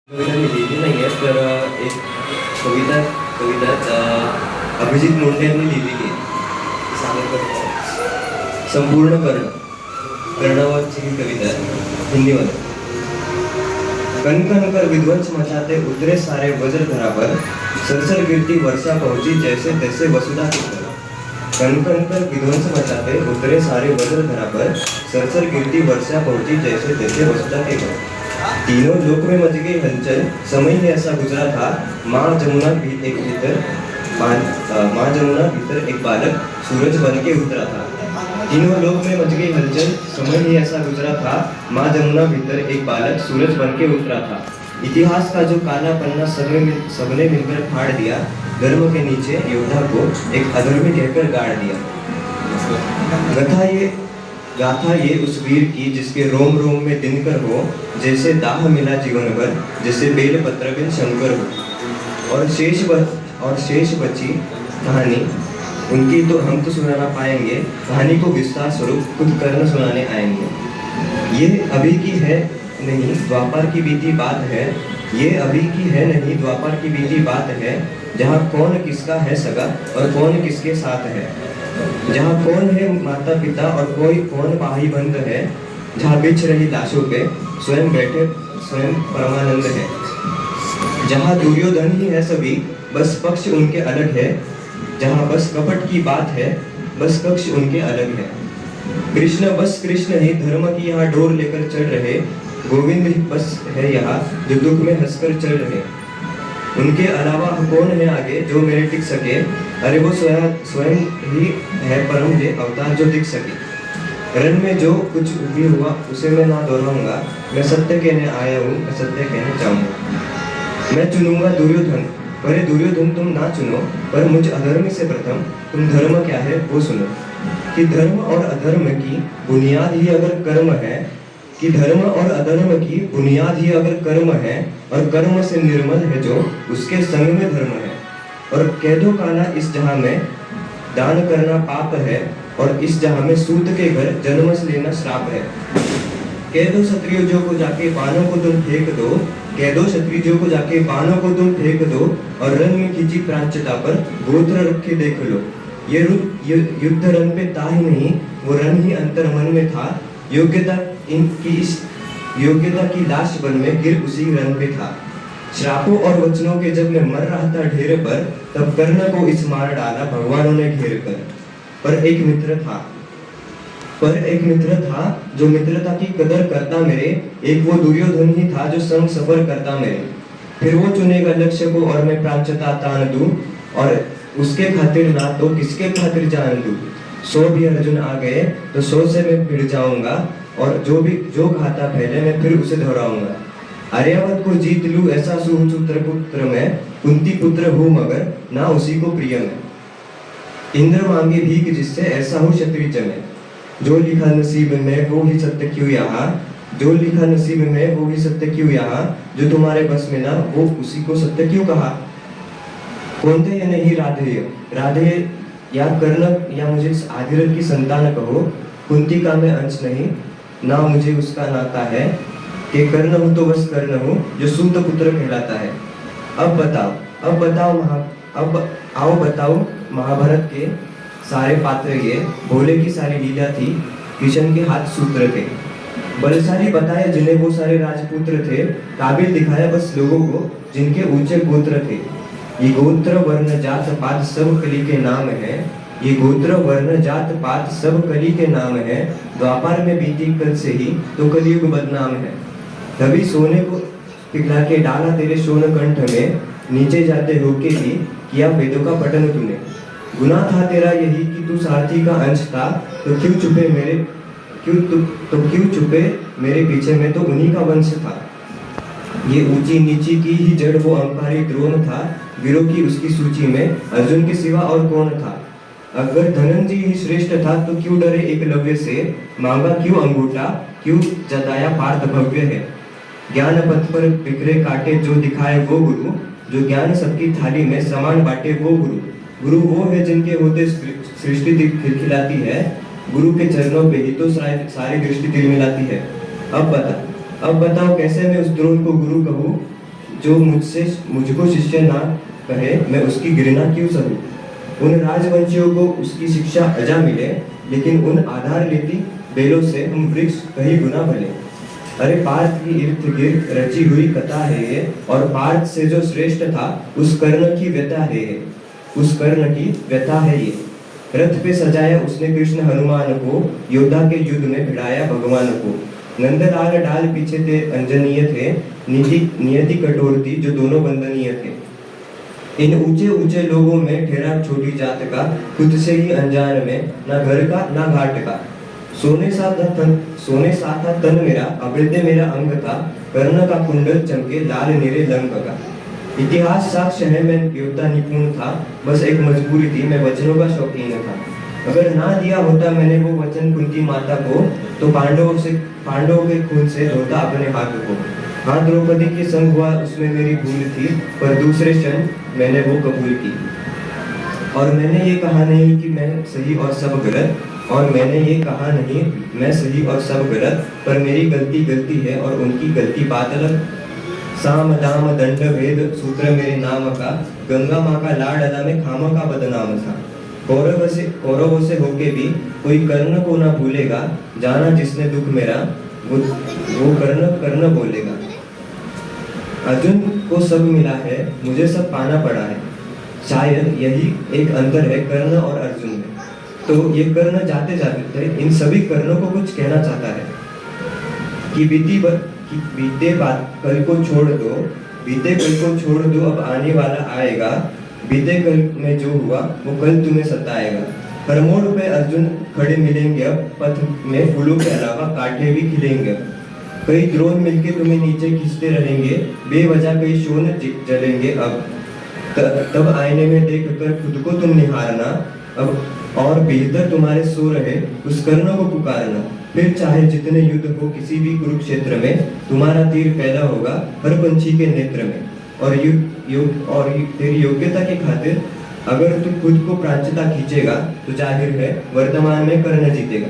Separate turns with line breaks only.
कविता मी लिहिली नाही आहे तर एक कविता कविता अभिजित मुंडे यांनी लिहिलेली आहे. सांगत संपूर्ण कर्णवाची ही कविता हिंदीमध्ये. कन कन कर विध्वंस मचाते उतरे सारे वज्र धरा पर, सरसर गिरती वर्षा पहुंची जैसे तैसे वसुधा की तरह. कन कन कर विध्वंस मचाते उतरे सारे वज्र धरा पर, सरसर गिरती वर्षा पहुंची जैसे तैसे वसुधा के घर. तीनों लोक में मच गई हलचल, समय ही ऐसा गुजरा था, माँ जमुना भीतर एक बालक सूरज बन के उतरा था. तीनों लोक में मच गई हलचल, समय ही ऐसा गुजरा था, माँ जमुना भीतर एक बालक सूरज बन के उतरा था. इतिहास का जो काला पन्ना सबने मिलकर फाड़ दिया, धर्म के नीचे योद्धा को एक अधर्मी कहकर गाड़ दिया. गाथा ये उस वीर की जिसके रोम रोम में दिनकर हो, जैसे दाह मिला जीवन भर, जैसे बेल पत्र बिन शंकर हो. और शेष बची कहानी उनकी तो हम तो सुनाना पाएंगे, कहानी को विस्तार स्वरूप खुद कर्ण सुनाने आएंगे. ये अभी की है नहीं द्वापर की बीती बात है, ये अभी की है नहीं द्वापर की बीती बात है, जहाँ कौन किसका है सगा और कौन किसके साथ है, जहाँ कौन है माता पिता और कोई कौन भाई बंद है, जहाँ बिछ रही लाशों पे स्वयं बैठे स्वयं परमानंद है, जहाँ दुर्योधन ही है सभी बस पक्ष उनके अलग है, जहाँ बस कपट की बात है बस कक्ष उनके अलग है. कृष्ण बस कृष्ण ही धर्म की यहाँ डोर लेकर चल रहे, गोविंद ही बस है यहाँ जो दुख में हंसकर चल रहे. उनके अलावा कौन है आगे जो मेरे टिक सके, अरे वो स्वयं ही है परम दे अवतार जो दिख सके. रण में जो कुछ भी हुआ उसे मैं ना दोहराऊंगा, मैं सत्य कहने आया हूँ मैं सत्य कहने चाहूँगा. मैं चुनूंगा दुर्योधन, अरे दुर्योधन तुम ना चुनो, पर मुझ अधर्म से प्रथम तुम धर्म क्या है वो सुनो. कि धर्म और अधर्म की बुनियाद ही अगर कर्म है, कि धर्म और अधर्म की बुनियाद ही अगर कर्म है, और कर्म से निर्मल है जो उसके संग में धर्म है. और कह दो काना इस जहां में दान करना पाप है, और इस जहां में सूत के घर जन्म से लेना श्राप है. कह दो क्षत्रियों को जाके बाणों को तुम फेंक दो, कह दो क्षत्रियों को जाके बाणों को तुम फेंक दो, और रन में खींची प्रांचता पर गोत्र रखे देख लो. ये युद्ध रन पे था ही नहीं, वो रन ही अंतर मन में था. योग्यता की लाश बन में गिर उसी रन पे था. श्रापों और वचनों के जब मैं मर रहा था ढेर पर, तब कर्ण को इस मार डाला भगवानों ने घेर कर. पर एक मित्र था जो मित्रता की कदर करता मेरे, एक वो दुर्योधन ही था जो संग सफर करता मेरे. फिर वो चुनेगा लक्ष्य को और मैं प्रांचता तान दूं, और उसके खातिर ना तो किसके खातिर जान दूं. 100 भी अर्जुन आ गए तो 100 से मैं भिड़ जाऊंगा, और जो घाता पहले मैं फिर उसे दोहराऊंगा. आर्यावत को जीत लूं ऐसा सुपुत्र पुत्र मैं, कुंती पुत्र हूँ मगर ना उसी को प्रिय मैं. इंद्र मांगे भीख जिससे ऐसा हूँ क्षत्रिय में, जो लिखा नसीब में वो ही सत्य क्यों यहाँ, जो लिखा नसीब में वो ही सत्य क्यों यहाँ, जो तुम्हारे बस में ना वो उसी को सत्य क्यों कहा. कौनते ये नहीं राधेय या कर्ण या मुझे आदिरथ की संतान कहो, कुंती का मैं अंश नहीं ना मुझे उसका नाता है, कि कर्ण हूँ तो बस कर्ण हूँ जो सूत पुत्र कहलाता है. अब आओ बताओ महाभारत के सारे पात्र ये, भोले की सारी लीला थी किशन के हाथ सूत्र थे. बलशाली बताए जिन्हें वो सारे राजपुत्र थे, काबिल दिखाया बस लोगों को जिनके ऊंचे गोत्र थे. ये गोत्र वर्ण जात पात सब कली के नाम है, ये गोत्र वर्ण जात पात सब कली के नाम है. द्वापर में बीती कल से ही तो कलयुग बदनाम है. तभी सोने को पिघला के डाला तेरे सोन कंठ में, नीचे जाते होके भी किया वेदों का पठन तूने. गुनाह था तेरा यही कि तू सारथी का अंश था, तो क्यों छुपे मेरे पीछे में तो उन्हीं का वंश था. ये ऊंची नीची की ही जड़ वो अंपारी द्रोण था, वीरों की उसकी सूची में अर्जुन के सिवा और कौन था. अगर धनंजय ही श्रेष्ठ था तो क्यों डरे एकलव्य से, मांगा क्यों अंगूठा क्यों जताया पार्थ भव्य है. ज्ञान पथ पर बिखरे कांटे जो दिखाए वो गुरु, जो ज्ञान सबकी थाली में समान बांटे वो गुरु. गुरु वो है जिनके होते सृष्टि खिलखिलाती है, गुरु के चरणों पे ही तो सारी दृष्टि तिलमिलाती है. अब बताओ कैसे मैं उस द्रोण को गुरु कहूँ, जो मुझको शिष्य ना कहे, मैं उसकी घृणा क्यों सहूं। उन राजवंशियों को उसकी शिक्षा अजा मिले, लेकिन उन आधार लेती बेलों से हम वृक्ष कहीं गुना भले। अरे पार्थ की इर्द गिर्द रची हुई कथा है ये, और पार्थ से जो श्रेष्ठ था उस कर्ण की व्यथा है ये, उस कर्ण की व्यथा है ये। रथ पे सजाया उसने कृष्ण हनुमान को, योद्धा के युद्ध में भिड़ाया भगवान को। नंदलाल डाल पीछे थे अंजनीय थे, नियति कठोर थी जो दोनों वंदनीय थे। इन ऊंचे ऊंचे लोगों में ठहरा छोटी जात का, खुद से ही अनजान में, ना घर का ना घाट का। सोने सा था तन मेरा, अभृत्य मेरा अंग था, कर्ण का कुंडल चमके लाल नीरे लंग का। इतिहास साक्ष्य है मैं योद्धा निपुण था, बस एक मजबूरी थी मैं वचनों का शौकीन था। अगर ना दिया होता मैंने वो वचन कुंती माता को, तो पांडवों के खून से धोता अपने हाथ को। हाँ, द्रौपदी के संग हुआ उसमें मेरी भूल थी, पर दूसरे क्षण मैंने वो कबूल की। और मैंने ये कहा नहीं कि मैं सही और सब गलत, और मैंने ये कहा नहीं मैं सही और सब गलत, पर मेरी गलती गलती है और उनकी गलती बात अलग। साम दाम दंड भेद सूत्र मेरे नाम का, गंगा माँ का लाड अदा में खामा का बदनाम था। कौरवों से होके भी कोई कर्ण को ना भूलेगा, जाना जिसने दुख मेरा वो कर्ण बोलेगा। अर्जुन को सब मिला है, मुझे सब पाना पड़ा है, शायद यही एक अंतर है कर्ण और अर्जुन में। तो ये कर्ण जाते जाते इन सभी कर्णों को कुछ कहना चाहता है कि बीते बात कल को छोड़ दो, बीते कल को छोड़ दो, अब आने वाला आएगा। बीते कल में जो हुआ वो कल तुम्हें सताएगा। हर मोड़ पे अर्जुन खड़े मिलेंगे, अब पथ में फूलों के अलावा कांटे भी खिलेंगे। कई द्रोण मिलके तुम्हें नीचे खींचते रहेंगे, बेवजह कई शोन जलेंगे। अब तब आईने में देख कर खुद को तुम निहारना, अब और बेहतर तुम्हारे सो रहे उस कर्ण को पुकारना। फिर चाहे जितने युद्ध हो किसी भी कुरुक्षेत्र में, तुम्हारा तीर पैदा होगा हर पंछी के नेत्र में। और तेरी योग्यता की खातिर अगर तू खुद को प्रांजलता खींचेगा, तो जाहिर है वर्तमान में कर्ण जीतेगा।